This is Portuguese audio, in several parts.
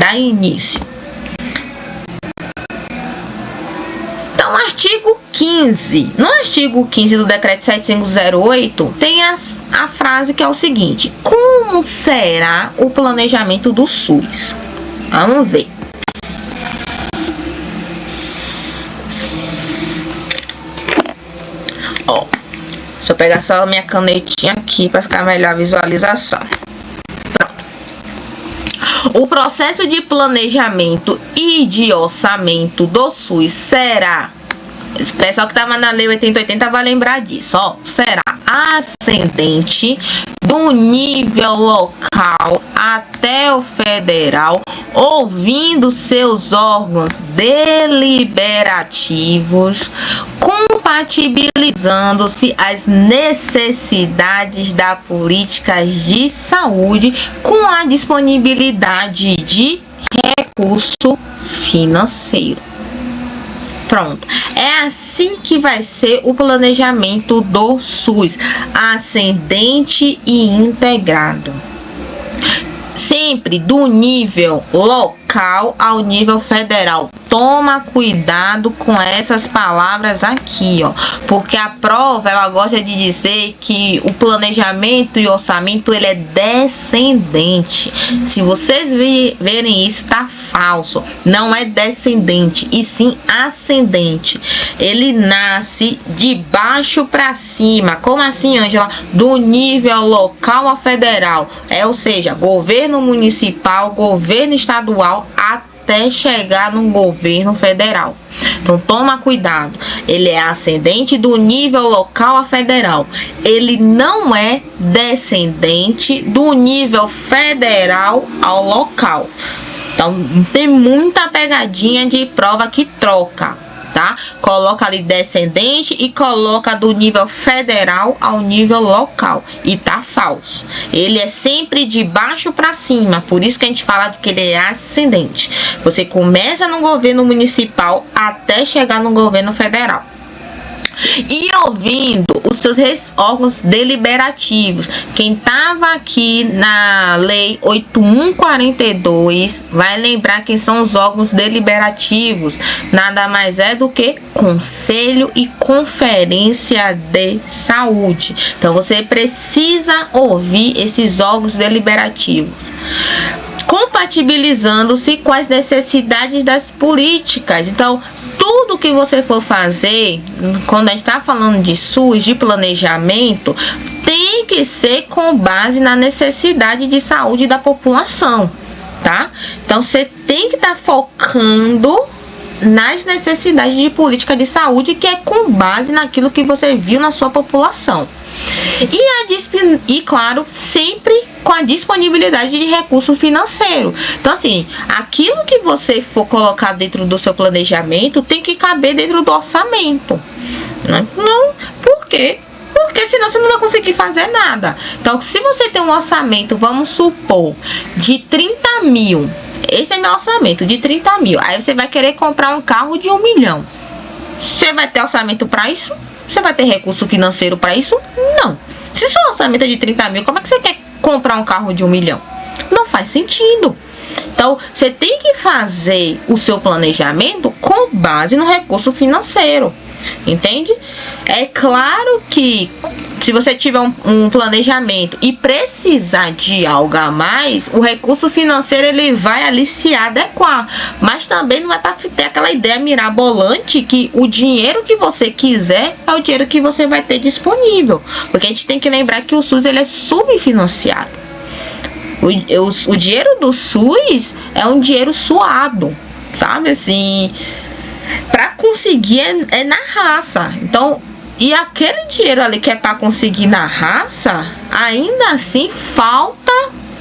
dar início. Então, no artigo 15, do decreto 7508, tem a frase que é o seguinte: como será o planejamento do SUS? Vamos ver. Deixa eu pegar só a minha canetinha aqui para ficar melhor a visualização. Pronto. O processo de planejamento e de orçamento do SUS será, o pessoal que estava na Lei 8080 vai lembrar disso, ó, será ascendente do nível local até o federal, ouvindo seus órgãos deliberativos, compatibilizando-se as necessidades da política de saúde com a disponibilidade de recurso financeiro. Pronto, é assim que vai ser o planejamento do SUS, ascendente e integrado. Sempre do nível local ao nível federal. Toma cuidado com essas palavras aqui, ó, porque a prova ela gosta de dizer que o planejamento e orçamento ele é descendente. Se vocês verem isso, tá falso. Não é descendente, e sim ascendente. Ele nasce de baixo para cima. Como assim, Ângela? Do nível local ao federal. Ou seja, governo municipal, governo estadual, até chegar no governo federal. Então toma cuidado, ele é ascendente do nível local a federal, ele não é descendente do nível federal ao local. Então tem muita pegadinha de prova que troca, tá? Coloca ali descendente e coloca do nível federal ao nível local, e tá falso. Ele é sempre de baixo para cima, por isso que a gente fala que ele é ascendente. Você começa no governo municipal até chegar no governo federal. E ouvindo os seus órgãos deliberativos. Quem estava aqui na Lei 8142 vai lembrar quem são os órgãos deliberativos. Nada mais é do que Conselho e Conferência de Saúde. Então você precisa ouvir esses órgãos deliberativos, compatibilizando-se com as necessidades das políticas. Então, tudo que você for fazer, quando a gente está falando de SUS, de planejamento, tem que ser com base na necessidade de saúde da população, tá? Então, você tem que estar focando nas necessidades de política de saúde, que é com base naquilo que você viu na sua população. E claro, sempre com a disponibilidade de recurso financeiro. Então, assim, aquilo que você for colocar dentro do seu planejamento tem que caber dentro do orçamento. Não, por quê? Porque senão você não vai conseguir fazer nada. Então, se você tem um orçamento, vamos supor, de 30 mil, esse é meu orçamento, de 30 mil, aí você vai querer comprar um carro de 1 milhão. Você vai ter orçamento para isso? Você vai ter recurso financeiro para isso? Não. Se seu orçamento é de 30 mil, como é que você quer comprar um carro de 1 milhão? Não faz sentido. Então, você tem que fazer o seu planejamento com base no recurso financeiro. Entende? É claro que se você tiver um planejamento e precisar de algo a mais, o recurso financeiro ele vai ali se adequar. Mas também não é para ter aquela ideia mirabolante que o dinheiro que você quiser é o dinheiro que você vai ter disponível. Porque a gente tem que lembrar que o SUS ele é subfinanciado. O dinheiro do SUS é um dinheiro suado, sabe assim? Para conseguir é na raça. Então, e aquele dinheiro ali que é para conseguir na raça, ainda assim falta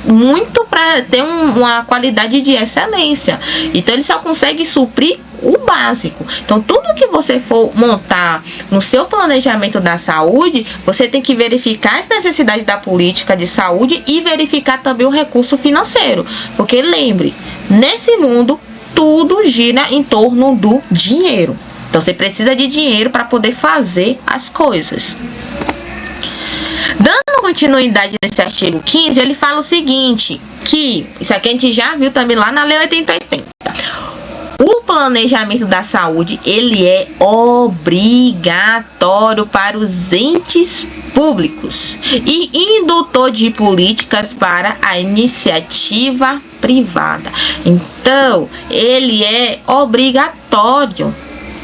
muito para ter uma qualidade de excelência. Então, ele só consegue suprir o básico. Então, tudo que você for montar no seu planejamento da saúde, você tem que verificar as necessidades da política de saúde e verificar também o recurso financeiro. Porque lembre, nesse mundo, tudo gira em torno do dinheiro. Então, você precisa de dinheiro para poder fazer as coisas. Dando continuidade nesse artigo 15, ele fala o seguinte, que isso aqui a gente já viu também lá na Lei 8080. O planejamento da saúde, ele é obrigatório para os entes públicos e indutor de políticas para a iniciativa privada. Então, ele é obrigatório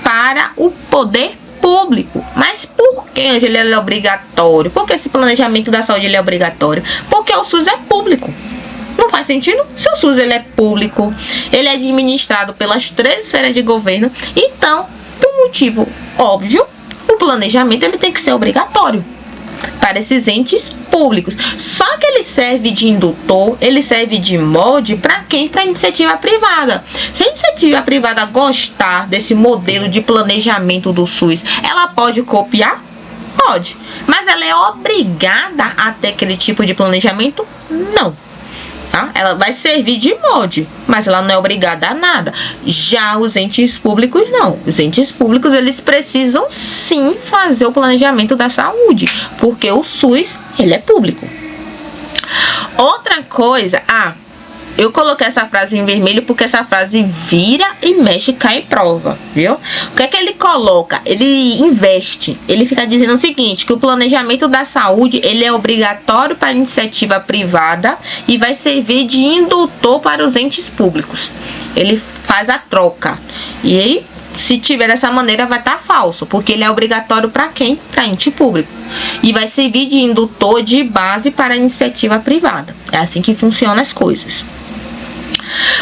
para o poder público. Mas por que ele é obrigatório? Por que esse planejamento da saúde ele é obrigatório? Porque o SUS é público. Não faz sentido? Se o SUS ele é público, ele é administrado pelas 3 esferas de governo, então, por motivo óbvio, o planejamento ele tem que ser obrigatório para esses entes públicos. Só que ele serve de indutor, ele serve de molde para quem? Para a iniciativa privada. Se a iniciativa privada gostar desse modelo de planejamento do SUS, ela pode copiar? Pode. Mas ela é obrigada a ter aquele tipo de planejamento? Não. Tá? Ela vai servir de molde, mas ela não é obrigada a nada. Já os entes públicos não. Os entes públicos eles precisam sim fazer o planejamento da saúde, porque o SUS ele é público. Outra coisa, eu coloquei essa frase em vermelho porque essa frase vira e mexe, cai em prova, viu? O que é que ele coloca? Ele investe. Ele fica dizendo o seguinte, que o planejamento da saúde, ele é obrigatório para a iniciativa privada e vai servir de indutor para os entes públicos. Ele faz a troca. E aí, se tiver dessa maneira, vai estar falso, porque ele é obrigatório para quem? Para ente público. E vai servir de indutor de base para a iniciativa privada. É assim que funcionam as coisas.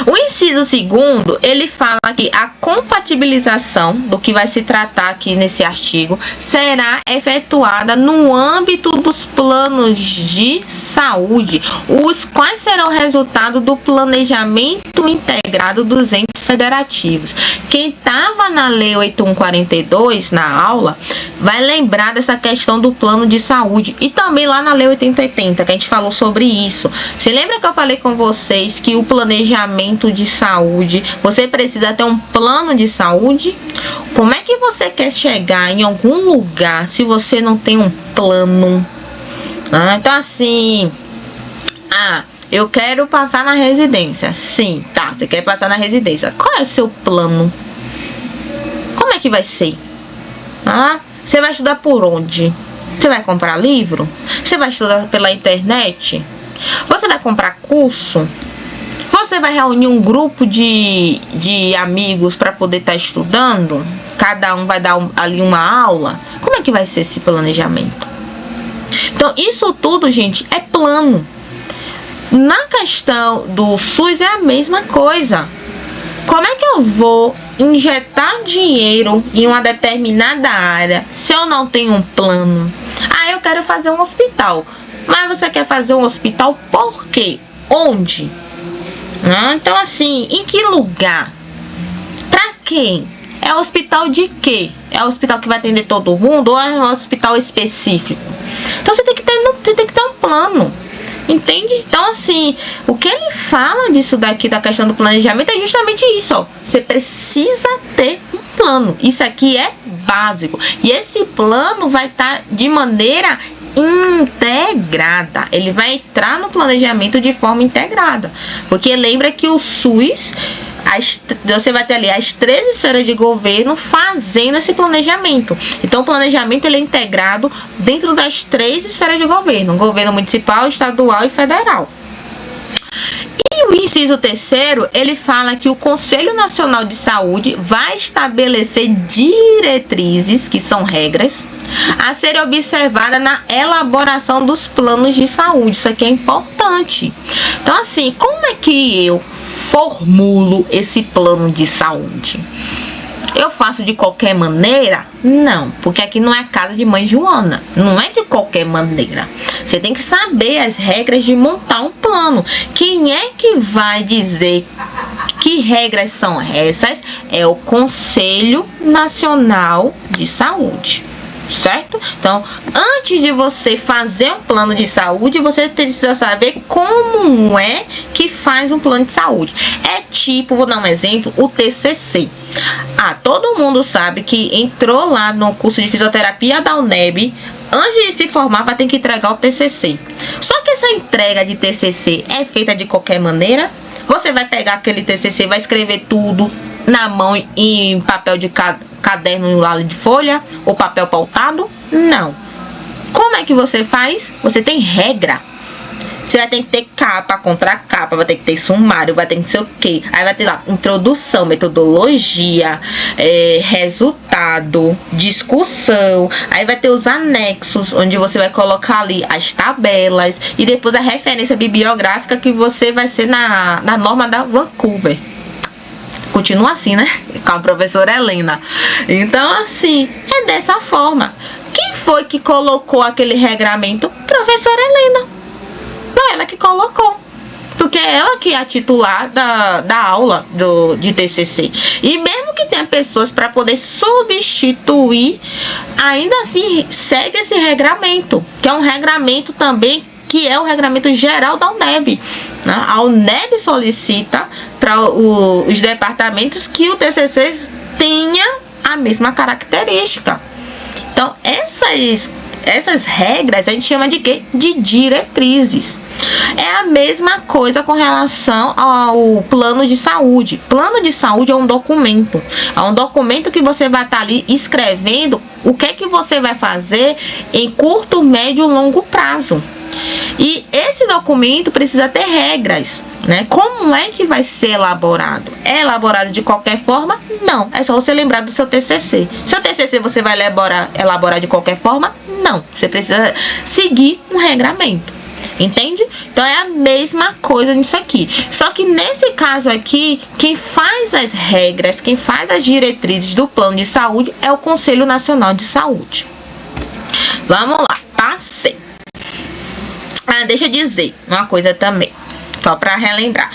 O inciso 2º, ele fala que a compatibilização do que vai se tratar aqui nesse artigo será efetuada no âmbito dos planos de saúde, os quais serão resultado do planejamento integrado dos entes federativos. Quem estava na Lei 8142, na aula, vai lembrar dessa questão do plano de saúde e também lá na Lei 8080, que a gente falou sobre isso. Você lembra que eu falei com vocês que o planejamento de saúde, você precisa ter um plano de saúde? Como é que você quer chegar em algum lugar se você não tem um plano? Então assim, eu quero passar na residência. Sim, tá, você quer passar na residência. Qual é o seu plano? Como é que vai ser? Você vai estudar por onde? Você vai comprar livro? Você vai estudar pela internet? Você vai comprar curso? Você vai reunir um grupo de amigos para poder estar estudando? Cada um vai dar ali uma aula? Como é que vai ser esse planejamento? Então, isso tudo, gente, é plano. Na questão do SUS é a mesma coisa. Como é que eu vou injetar dinheiro em uma determinada área se eu não tenho um plano? Eu quero fazer um hospital. Mas você quer fazer um hospital por quê? Onde? Então assim, em que lugar? Para quem? É hospital de quê? É hospital que vai atender todo mundo ou é um hospital específico? Então você tem que ter um plano. Entende? Então assim, o que ele fala disso daqui, da questão do planejamento, é justamente isso, Você precisa ter um plano. Isso aqui é básico. E esse plano vai estar de maneira integrada. Ele vai entrar no planejamento de forma integrada. Porque lembra que o SUS, você vai ter ali as 3 esferas de governo fazendo esse planejamento. Então o planejamento ele é integrado dentro das 3 esferas de governo: governo municipal, estadual e federal. E o inciso 3º, ele fala que o Conselho Nacional de Saúde vai estabelecer diretrizes, que são regras, a serem observadas na elaboração dos planos de saúde. Isso aqui é importante. Então, assim, como é que eu formulo esse plano de saúde? Eu faço de qualquer maneira? Não, porque aqui não é casa de mãe Joana. Não é de qualquer maneira. Você tem que saber as regras de montar um plano. Quem é que vai dizer que regras são essas? É o Conselho Nacional de Saúde. Certo? Então, antes de você fazer um plano de saúde, você precisa saber como é que faz um plano de saúde. É tipo, vou dar um exemplo, o TCC. Todo mundo sabe que entrou lá no curso de fisioterapia da UNEB, antes de se formar, vai ter que entregar o TCC. Só que essa entrega de TCC é feita de qualquer maneira? Você vai pegar aquele TCC, vai escrever tudo na mão em papel de caderno em lado de folha ou papel pautado? Não. Como é que você faz? Você tem regra. Você vai ter que ter capa, contracapa, vai ter que ter sumário, vai ter que ser o quê? Aí vai ter lá introdução, metodologia, resultado, discussão. Aí vai ter os anexos, onde você vai colocar ali as tabelas e depois a referência bibliográfica que você vai ser na norma da Vancouver. Continua assim, né? Com a professora Helena. Então, assim, é dessa forma. Quem foi que colocou aquele regramento? Professora Helena. Foi ela que colocou, porque é ela que é a titular da aula de TCC. E mesmo que tenha pessoas para poder substituir, ainda assim segue esse regramento, que é um regramento também, que é o regramento geral da UNEB. Né? A UNEB solicita para os departamentos que o TCC tenha a mesma característica. Então, essas regras a gente chama de quê? De diretrizes. É a mesma coisa com relação ao plano de saúde. Plano de saúde é um documento. É um documento que você vai estar ali escrevendo o que é que você vai fazer em curto, médio e longo prazo. E esse documento precisa ter regras, né? Como é que vai ser elaborado? É elaborado de qualquer forma? Não. É só você lembrar do seu TCC. Seu TCC você vai elaborar de qualquer forma? Não. Você precisa seguir um regramento. Entende? Então é a mesma coisa nisso aqui. Só que nesse caso aqui, quem faz as regras, quem faz as diretrizes do plano de saúde é o Conselho Nacional de Saúde. Vamos lá. Passei. Deixa eu dizer uma coisa também, só para relembrar.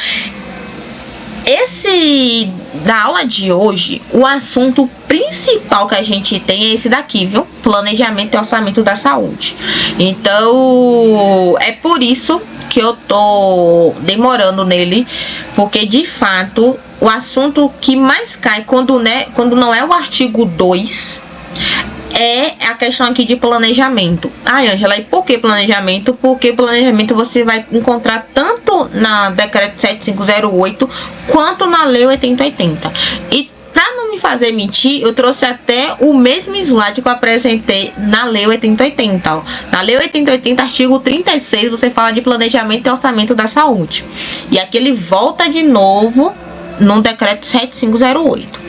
Da aula de hoje, o assunto principal que a gente tem é esse daqui, viu? Planejamento e orçamento da saúde. Então, é por isso que eu tô demorando nele, porque de fato, o assunto que mais cai quando não é o artigo 2, é a questão aqui de planejamento. Ângela, e por que planejamento? Porque planejamento você vai encontrar tanto na Decreto 7508 quanto na Lei 8080. E para não me fazer mentir, eu trouxe até o mesmo slide que eu apresentei na Lei 8080. Ó. Na Lei 8080, artigo 36, você fala de planejamento e orçamento da saúde. E aqui ele volta de novo no Decreto 7508.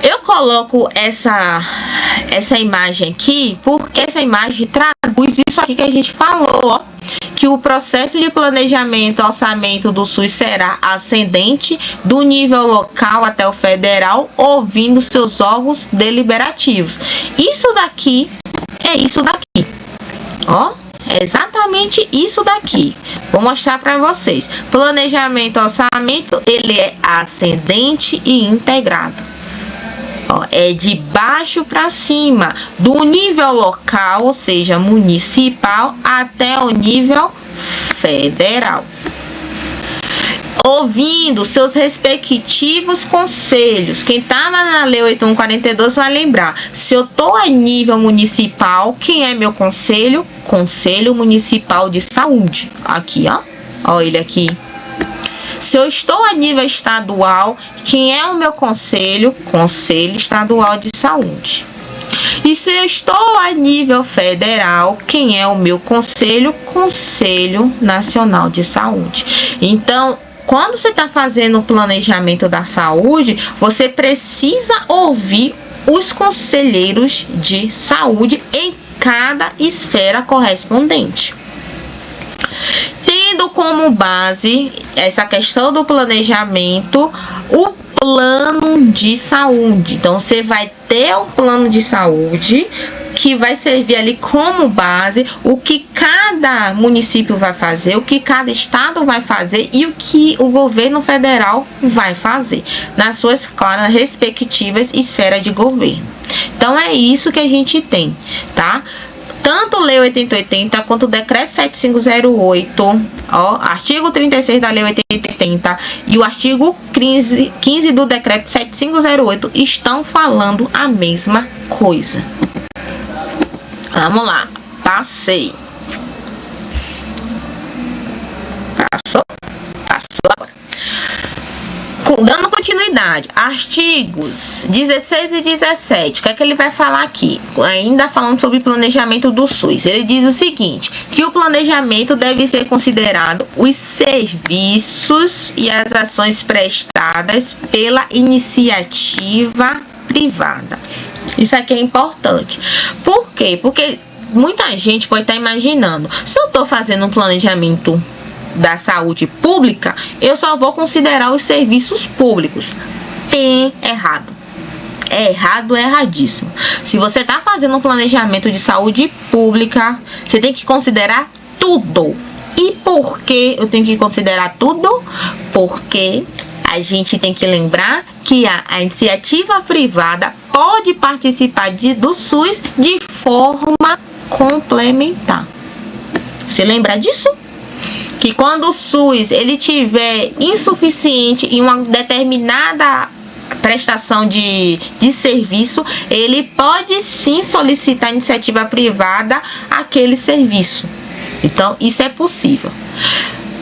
Eu coloco essa imagem aqui, porque essa imagem traduz isso aqui que a gente falou, ó, que o processo de planejamento e orçamento do SUS será ascendente do nível local até o federal, ouvindo seus órgãos deliberativos. Isso daqui é isso daqui, ó, é exatamente isso daqui. Vou mostrar para vocês. Planejamento e orçamento, ele é ascendente e integrado. Ó, é de baixo para cima, do nível local, ou seja, municipal, até o nível federal. Ouvindo seus respectivos conselhos. Quem estava na Lei 8142 vai lembrar. Se eu estou a nível municipal, quem é meu conselho? Conselho Municipal de Saúde. Aqui, ó. Ó ele aqui. Se eu estou a nível estadual, quem é o meu conselho? Conselho Estadual de Saúde. E se eu estou a nível federal, quem é o meu conselho? Conselho Nacional de Saúde. Então, quando você está fazendo o planejamento da saúde, você precisa ouvir os conselheiros de saúde em cada esfera correspondente. Tendo como base essa questão do planejamento, o plano de saúde. Então, você vai ter um plano de saúde que vai servir ali como base o que cada município vai fazer, o que cada estado vai fazer e o que o governo federal vai fazer nas suas, claro, respectivas esferas de governo. Então, é isso que a gente tem, tá? Tanto Lei 8080 quanto o Decreto 7508, ó, artigo 36 da Lei 8080 e o artigo 15 do Decreto 7508 estão falando a mesma coisa. Vamos lá. Passei. Passou agora. Dando continuidade, artigos 16 e 17, o que é que ele vai falar aqui? Ainda falando sobre planejamento do SUS. Ele diz o seguinte, que o planejamento deve ser considerado os serviços e as ações prestadas pela iniciativa privada. Isso aqui é importante. Por quê? Porque muita gente pode estar imaginando, se eu estou fazendo um planejamento da saúde pública, eu só vou considerar os serviços públicos. Bem errado. É errado, é erradíssimo. Se você está fazendo um planejamento de saúde pública, você tem que considerar tudo. E por que eu tenho que considerar tudo? Porque a gente tem que lembrar que a iniciativa privada pode participar do SUS de forma complementar. Você lembra disso? Que quando o SUS ele tiver insuficiente em uma determinada prestação de serviço, ele pode sim solicitar a iniciativa privada aquele serviço. Então, isso é possível.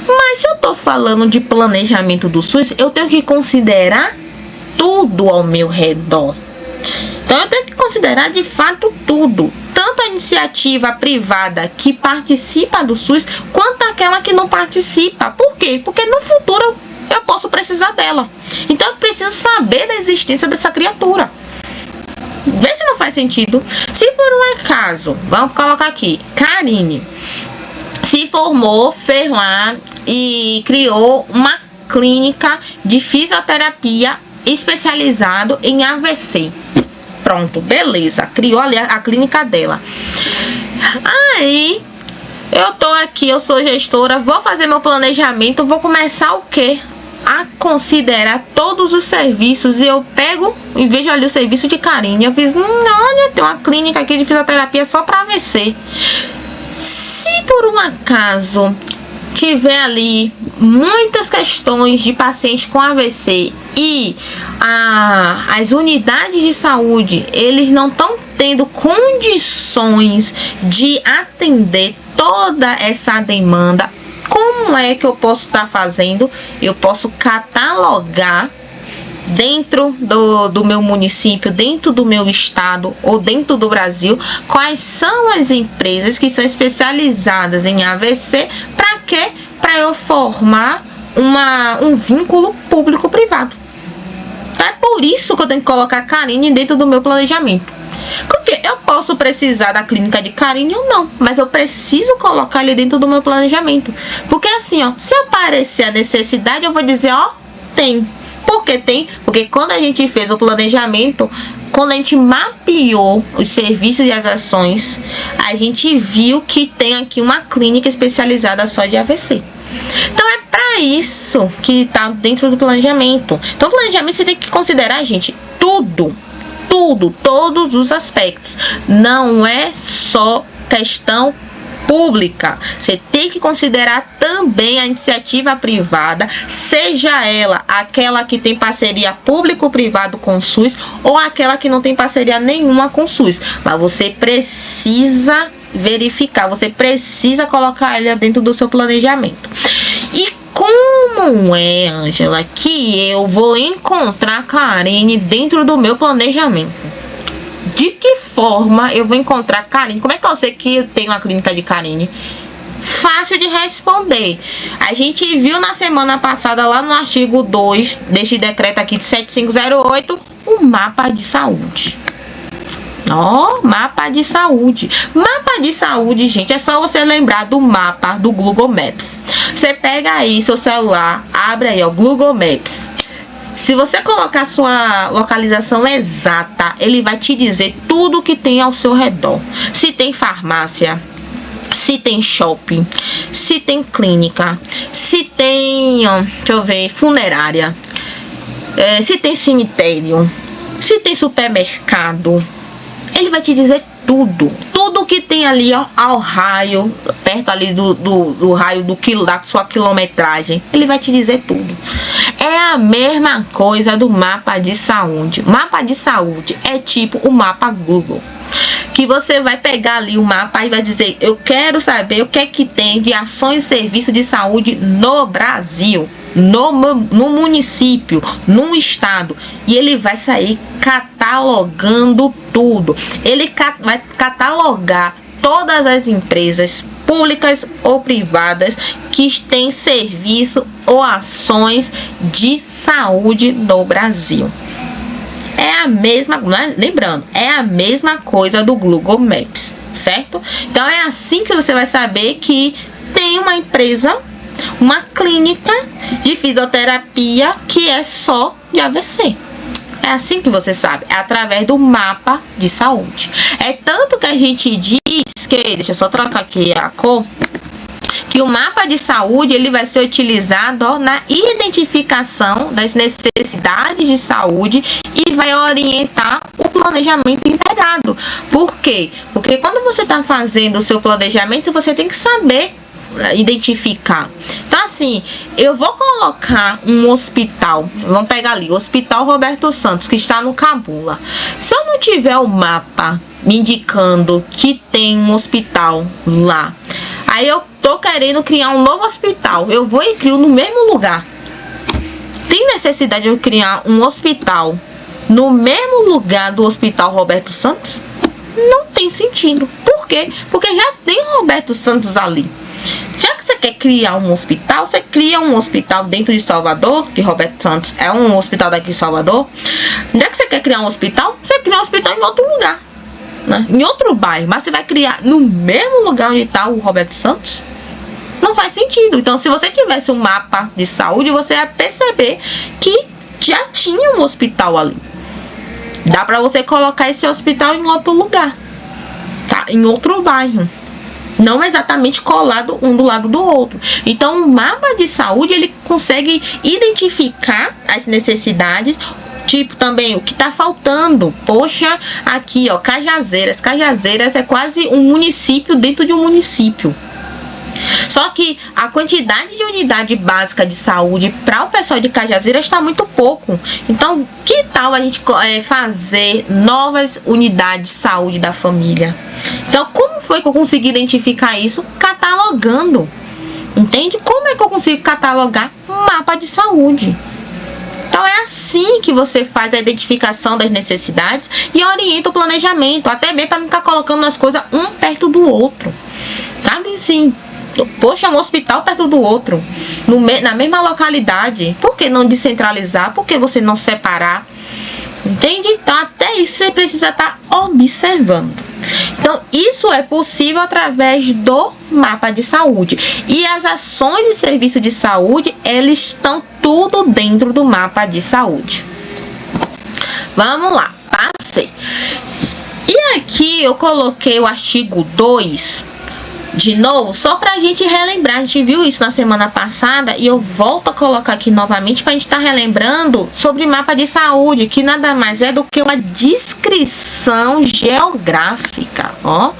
Mas se eu estou falando de planejamento do SUS, eu tenho que considerar tudo ao meu redor. Então, eu tenho que considerar de fato tudo. Tanto a iniciativa privada que participa do SUS, quanto aquela que não participa. Por quê? Porque no futuro eu posso precisar dela. Então, eu preciso saber da existência dessa criatura. Vê se não faz sentido. Se por um acaso, vamos colocar aqui, Karine se formou, fez lá e criou uma clínica de fisioterapia especializado em AVC. Pronto, beleza. Criou ali a clínica dela. Aí, eu tô aqui, eu sou gestora, vou fazer meu planejamento, vou começar o quê? A considerar todos os serviços. E eu pego e vejo ali o serviço de Karine. Eu fiz, olha, tem uma clínica aqui de fisioterapia só para AVC. Se por um acaso tiver ali muitas questões de pacientes com AVC e as unidades de saúde, eles não estão tendo condições de atender toda essa demanda, como é que eu posso estar fazendo? Eu posso catalogar dentro do meu município, dentro do meu estado ou dentro do Brasil, quais são as empresas que são especializadas em AVC. Para quê? Para eu formar um vínculo público-privado. É por isso que eu tenho que colocar Karine dentro do meu planejamento. Porque eu posso precisar da clínica de Karine ou não, mas eu preciso colocar ele dentro do meu planejamento. Porque assim, ó, se aparecer a necessidade, eu vou dizer, ó, tem. Por que tem? Porque quando a gente fez o planejamento, quando a gente mapeou os serviços e as ações, a gente viu que tem aqui uma clínica especializada só de AVC. Então é para isso que está dentro do planejamento. Então o planejamento você tem que considerar, gente, tudo, todos os aspectos. Não é só questão pública. Você tem que considerar também a iniciativa privada, seja ela aquela que tem parceria público-privado com o SUS ou aquela que não tem parceria nenhuma com o SUS. Mas você precisa verificar, você precisa colocar ela dentro do seu planejamento. E como é, Ângela, que eu vou encontrar a Karine dentro do meu planejamento? De que forma eu vou encontrar Karine? Como é que eu sei que eu tenho a clínica de Karine? Fácil de responder. A gente viu na semana passada, lá no artigo 2 deste decreto aqui de 7508, o mapa de saúde. Ó, mapa de saúde. Mapa de saúde, gente, é só você lembrar do mapa do Google Maps. Você pega aí seu celular, abre aí, ó, Google Maps. Se você colocar sua localização exata, ele vai te dizer tudo que tem ao seu redor. Se tem farmácia, se tem shopping, se tem clínica, se tem, deixa eu ver, funerária, se tem cemitério, se tem supermercado. Ele vai te dizer tudo que tem ali, ó, ao raio, perto ali do raio da sua quilometragem. Ele vai te dizer tudo. é a mesma coisa do mapa de saúde. Mapa de saúde é tipo o mapa Google, que você vai pegar ali o mapa e vai dizer: eu quero saber o que é que tem de ações e serviços de saúde no Brasil, no município, no estado, e ele vai sair catalogando tudo. Ele vai catalogar todas as empresas públicas ou privadas que têm serviço ou ações de saúde no Brasil. É a mesma, lembrando, é a mesma coisa do Google Maps, certo? Então é assim que você vai saber que tem uma empresa, uma clínica de fisioterapia que é só de AVC. É assim que você sabe, é através do mapa de saúde. É tanto que a gente diz que, deixa eu só trocar aqui a cor, que o mapa de saúde ele vai ser utilizado na identificação das necessidades de saúde e vai orientar o planejamento integrado. Por quê? Porque quando você está fazendo o seu planejamento, você tem que saber identificar. Então assim, eu vou colocar um hospital, vamos pegar ali, o Hospital Roberto Santos, que está no Cabula. Se eu não tiver o mapa me indicando que tem um hospital lá, aí eu tô querendo criar um novo hospital, eu vou e crio no mesmo lugar. Tem necessidade de eu criar um hospital no mesmo lugar do Hospital Roberto Santos? Não tem sentido. Por quê? Porque já tem o Roberto Santos ali. Já que você quer criar um hospital, você cria um hospital dentro de Salvador, que Roberto Santos é um hospital daqui de Salvador. Já que você quer criar um hospital, você cria um hospital em outro lugar, né? Em outro bairro, mas você vai criar no mesmo lugar onde está o Roberto Santos? Não faz sentido. Então, se você tivesse um mapa de saúde, você ia perceber que já tinha um hospital ali. Dá para você colocar esse hospital em outro lugar, tá? Em outro bairro. Não exatamente colado um do lado do outro. Então, o mapa de saúde, ele consegue identificar as necessidades, tipo também o que está faltando. Poxa, aqui ó, Cajazeiras. Cajazeiras é quase um município dentro de um município. Só que a quantidade de unidade básica de saúde para o pessoal de Cajazeiras está muito pouco. Então, que tal a gente fazer novas unidades de saúde da família? Então, como foi que eu consegui identificar isso? Catalogando. Entende? Como é que eu consigo catalogar mapa de saúde? Então, é assim que você faz a identificação das necessidades e orienta o planejamento, até mesmo para não ficar colocando as coisas um perto do outro. Sabe assim? Poxa, um hospital perto do outro, na mesma localidade. Por que não descentralizar? Por que você não separar? Entende? Então, até isso você precisa estar observando. Então, isso é possível através do mapa de saúde. E as ações de serviço de saúde, elas estão tudo dentro do mapa de saúde. Vamos lá, passei. E aqui eu coloquei o artigo 2. De novo, só para a gente relembrar, a gente viu isso na semana passada e eu volto a colocar aqui novamente para a gente estar relembrando sobre mapa de saúde, que nada mais é do que uma descrição geográfica, ó,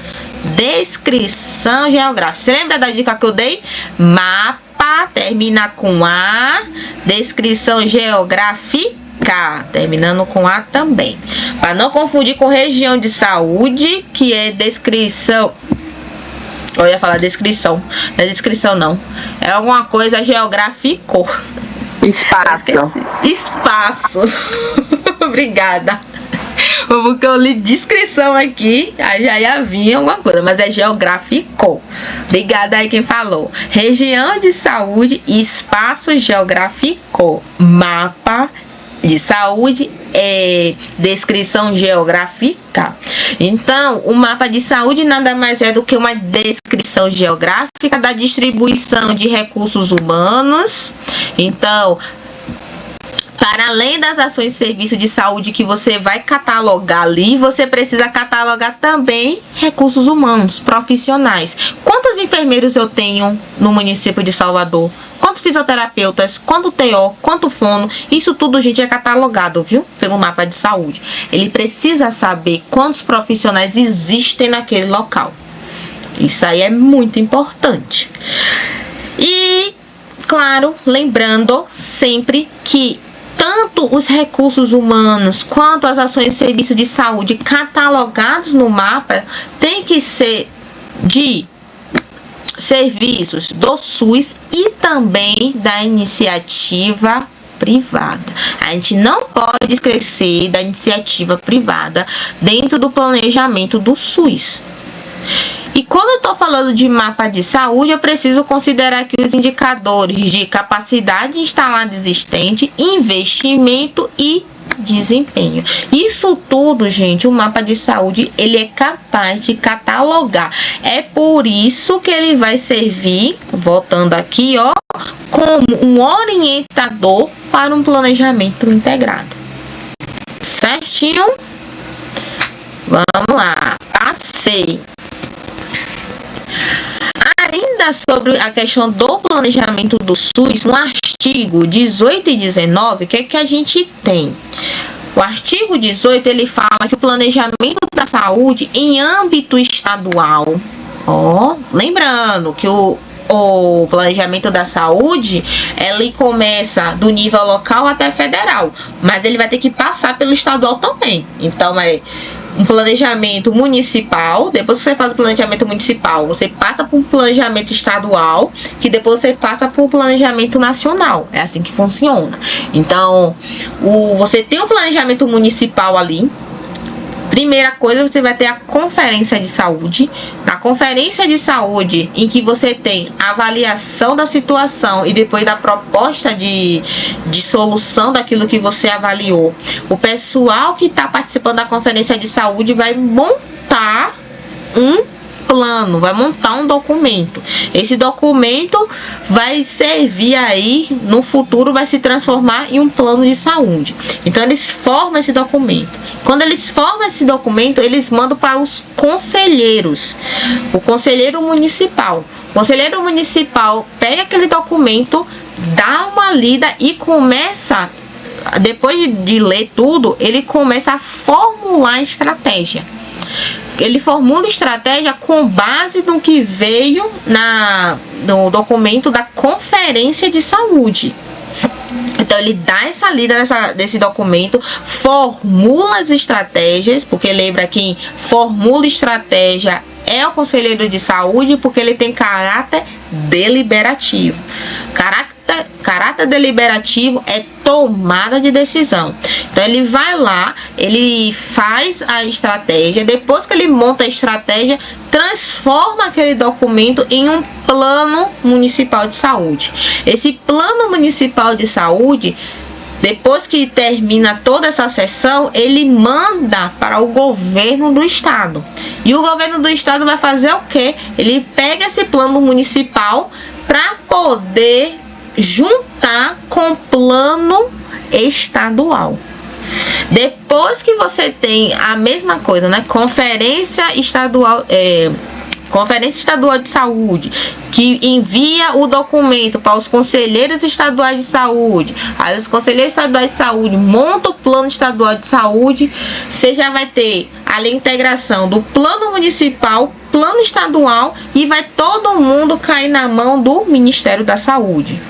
descrição geográfica. Você lembra da dica que eu dei? Mapa, termina com A, descrição geográfica, terminando com A também, para não confundir com região de saúde, que é descrição. Eu ia falar descrição. Não é descrição, não. É alguma coisa geográfico. Espaço. Obrigada. Porque eu li descrição aqui, aí já ia vir alguma coisa, mas é geográfico. Obrigada aí quem falou. Região de saúde, espaço geográfico. Mapa de saúde é descrição geográfica. Então, o mapa de saúde nada mais é do que uma descrição geográfica da distribuição de recursos humanos. Então, para além das ações de serviço de saúde que você vai catalogar ali, você precisa catalogar também recursos humanos, profissionais. Quantos enfermeiros eu tenho no município de Salvador? Quantos fisioterapeutas? Quanto TO? Quanto fono? Isso tudo, gente, é catalogado, viu? Pelo mapa de saúde. Ele precisa saber quantos profissionais existem naquele local. Isso aí é muito importante. E claro, lembrando sempre que tanto os recursos humanos quanto as ações de serviço de saúde catalogados no mapa tem que ser de serviços do SUS e também da iniciativa privada. A gente não pode esquecer da iniciativa privada dentro do planejamento do SUS. E quando eu estou falando de mapa de saúde, eu preciso considerar aqui os indicadores de capacidade instalada existente, investimento e desempenho. Isso tudo, gente, o mapa de saúde, ele é capaz de catalogar. É por isso que ele vai servir, voltando aqui, ó, como um orientador para um planejamento integrado. Certinho? Vamos lá. Passei. Ainda sobre a questão do planejamento do SUS, no artigo 18 e 19, o que é que a gente tem? O artigo 18, ele fala que o planejamento da saúde em âmbito estadual, lembrando que o planejamento da saúde, ele começa do nível local até federal, mas ele vai ter que passar pelo estadual também. Então, um planejamento municipal, depois que você faz o planejamento municipal, você passa por um planejamento estadual, que depois você passa por um planejamento nacional. É assim que funciona. Então, você tem o planejamento municipal ali. Primeira coisa, você vai ter a conferência de saúde. Na conferência de saúde, em que você tem a avaliação da situação e depois da proposta de solução daquilo que você avaliou, o pessoal que está participando da conferência de saúde vai montar um plano, vai montar um documento. Esse documento vai servir aí, no futuro, vai se transformar em um plano de saúde. Então, eles formam esse documento. Quando eles formam esse documento, eles mandam para os conselheiros. O conselheiro municipal. O conselheiro municipal pega aquele documento, dá uma lida e começa, depois de ler tudo, ele começa a formular a estratégia. Ele formula estratégia com base no que veio no documento da conferência de saúde. Então, ele dá essa lida desse documento, formula as estratégias, porque lembra que formula estratégia é o conselheiro de saúde, porque ele tem caráter deliberativo. Caráter deliberativo é tomada de decisão. Então, ele vai lá, ele faz a estratégia, depois que ele monta a estratégia, transforma aquele documento em um plano municipal de saúde. Esse plano municipal de saúde, depois que termina toda essa sessão, ele manda para o governo do estado. E o governo do estado vai fazer o quê? Ele pega esse plano municipal para poder juntar com o plano estadual. Depois que você tem a mesma coisa, né? Conferência Estadual de Saúde, que envia o documento para os conselheiros estaduais de saúde. Aí os conselheiros estaduais de saúde montam o plano estadual de saúde. Você já vai ter a integração do plano municipal, plano estadual, e vai todo mundo cair na mão do Ministério da Saúde.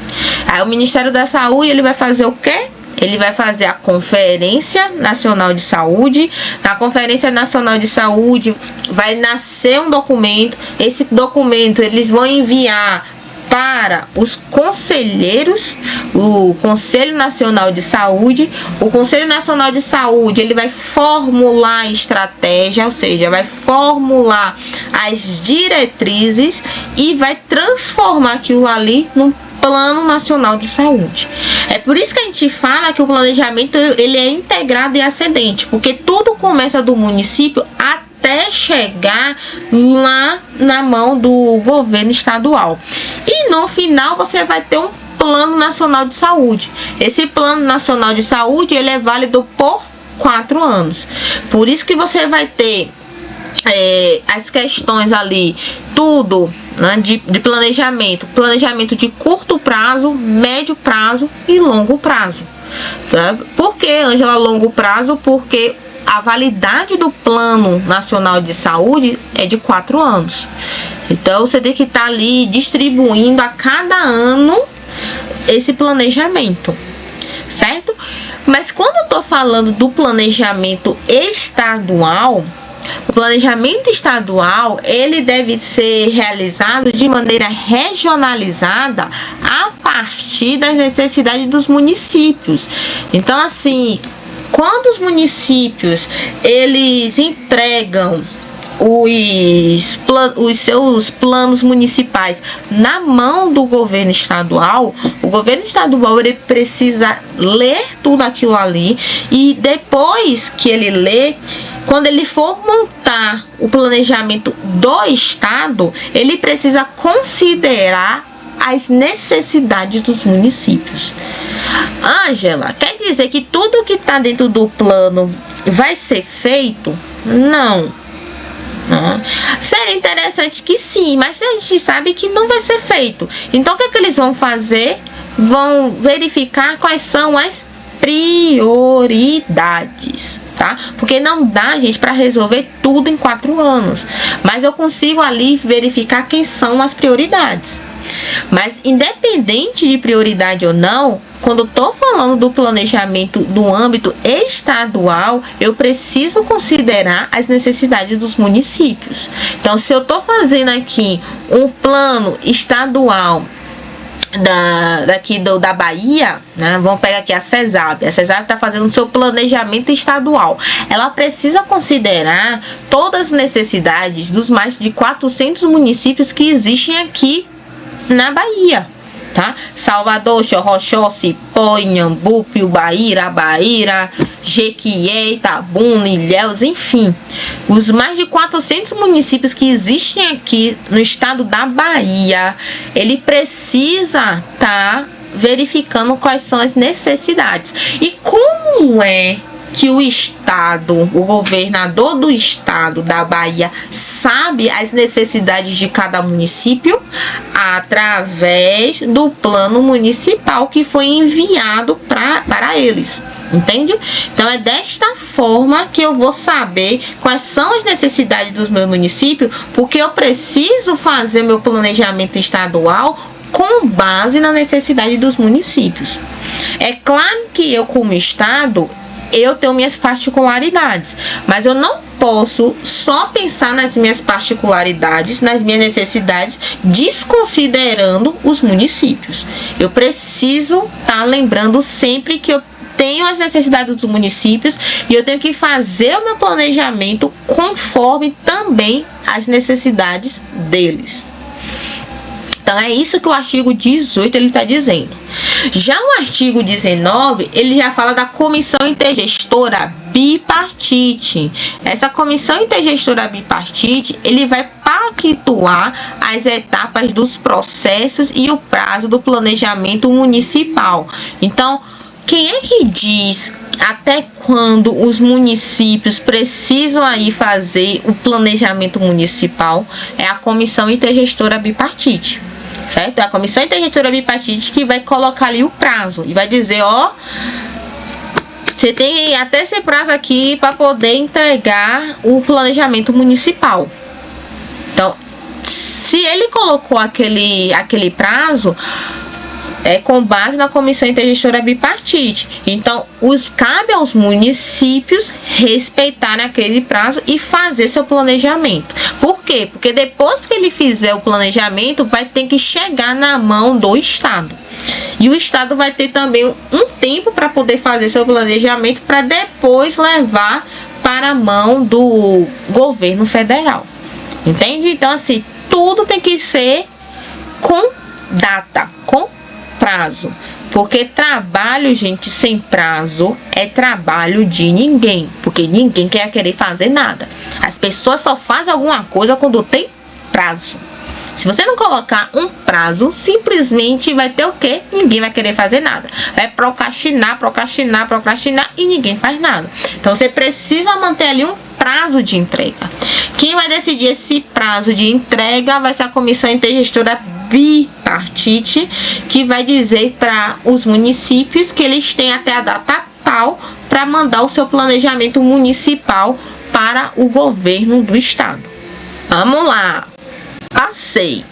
Aí o Ministério da Saúde, ele vai fazer o quê? Ele vai fazer a Conferência Nacional de Saúde. Na Conferência Nacional de Saúde vai nascer um documento. Esse documento eles vão enviar para os conselheiros, o Conselho Nacional de Saúde. O Conselho Nacional de Saúde, ele vai formular a estratégia, ou seja, vai formular as diretrizes e vai transformar aquilo ali num Plano Nacional de Saúde. É por isso que a gente fala que o planejamento ele é integrado e ascendente, porque tudo começa do município até chegar lá na mão do governo estadual. E no final você vai ter um Plano Nacional de Saúde. Esse Plano Nacional de Saúde ele é válido por 4 anos. Por isso que você vai ter as questões ali, tudo, né, de planejamento de curto prazo, médio prazo e longo prazo. Tá? Por que, Ângela, longo prazo? Porque a validade do Plano Nacional de Saúde é de 4 anos. Então, você tem que estar ali distribuindo a cada ano esse planejamento, certo? Mas quando eu tô falando do planejamento estadual, o planejamento estadual, ele deve ser realizado de maneira regionalizada a partir das necessidades dos municípios. Então, assim, quando os municípios, eles entregam os seus planos municipais na mão do governo estadual, o governo estadual ele precisa ler tudo aquilo ali e depois que ele lê, quando ele for montar o planejamento do estado, ele precisa considerar as necessidades dos municípios. Ângela, quer dizer que tudo que está dentro do plano vai ser feito? Não. Seria interessante que sim, mas a gente sabe que não vai ser feito. Então, o que eles vão fazer? Vão verificar quais são as prioridades, tá? Porque não dá, gente, para resolver tudo em 4 anos. Mas eu consigo ali verificar quem são as prioridades. Mas independente de prioridade ou não, quando eu estou falando do planejamento do âmbito estadual, eu preciso considerar as necessidades dos municípios. Então, se eu estou fazendo aqui um plano estadual da Bahia, né? Vamos pegar aqui a CESAB. A CESAB está fazendo o seu planejamento estadual. Ela precisa considerar todas as necessidades dos mais de 400 municípios que existem aqui na Bahia, tá? Salvador, Xorroxó, Cipó, Inhambu, Piubaíra, Baíra, Jequié, Itabuna, Ilhéus, enfim. Os mais de 400 municípios que existem aqui no estado da Bahia, ele precisa estar verificando quais são as necessidades. E como é que o estado, o governador do estado da Bahia sabe as necessidades de cada município? Através do plano municipal que foi enviado para eles, entende? Então é desta forma que eu vou saber quais são as necessidades dos meus municípios, porque eu preciso fazer meu planejamento estadual com base na necessidade dos municípios. É claro que eu, como estado, eu tenho minhas particularidades, mas eu não posso só pensar nas minhas particularidades, nas minhas necessidades, desconsiderando os municípios. Eu preciso estar lembrando sempre que eu tenho as necessidades dos municípios e eu tenho que fazer o meu planejamento conforme também as necessidades deles. Então, é isso que o artigo 18 ele está dizendo. Já o artigo 19, ele já fala da comissão intergestora bipartite. Essa comissão intergestora bipartite, ele vai pactuar as etapas dos processos e o prazo do planejamento municipal. Então, quem é que diz até quando os municípios precisam aí fazer o planejamento municipal? É a comissão intergestora bipartite, certo? É a comissão intergestora bipartite que vai colocar ali o prazo e vai dizer, ó, você tem até esse prazo aqui para poder entregar o planejamento municipal. Então, se ele colocou aquele prazo, é com base na comissão intergestora bipartite. Então, cabe aos municípios respeitarem aquele prazo e fazer seu planejamento. Por quê? Porque depois que ele fizer o planejamento, vai ter que chegar na mão do estado. E o estado vai ter também um tempo para poder fazer seu planejamento para depois levar para a mão do governo federal. Entende? Então, assim, tudo tem que ser com data, com prazo, porque trabalho, gente, sem prazo é trabalho de ninguém, porque ninguém quer querer fazer nada. As pessoas só fazem alguma coisa quando tem prazo. Se você não colocar um prazo, simplesmente vai ter o quê? Ninguém vai querer fazer nada. Vai procrastinar e ninguém faz nada. Então, você precisa manter ali um prazo de entrega. Quem vai decidir esse prazo de entrega vai ser a comissão intergestora bipartite, que vai dizer para os municípios que eles têm até a data tal para mandar o seu planejamento municipal para o governo do estado. Vamos lá. Passei.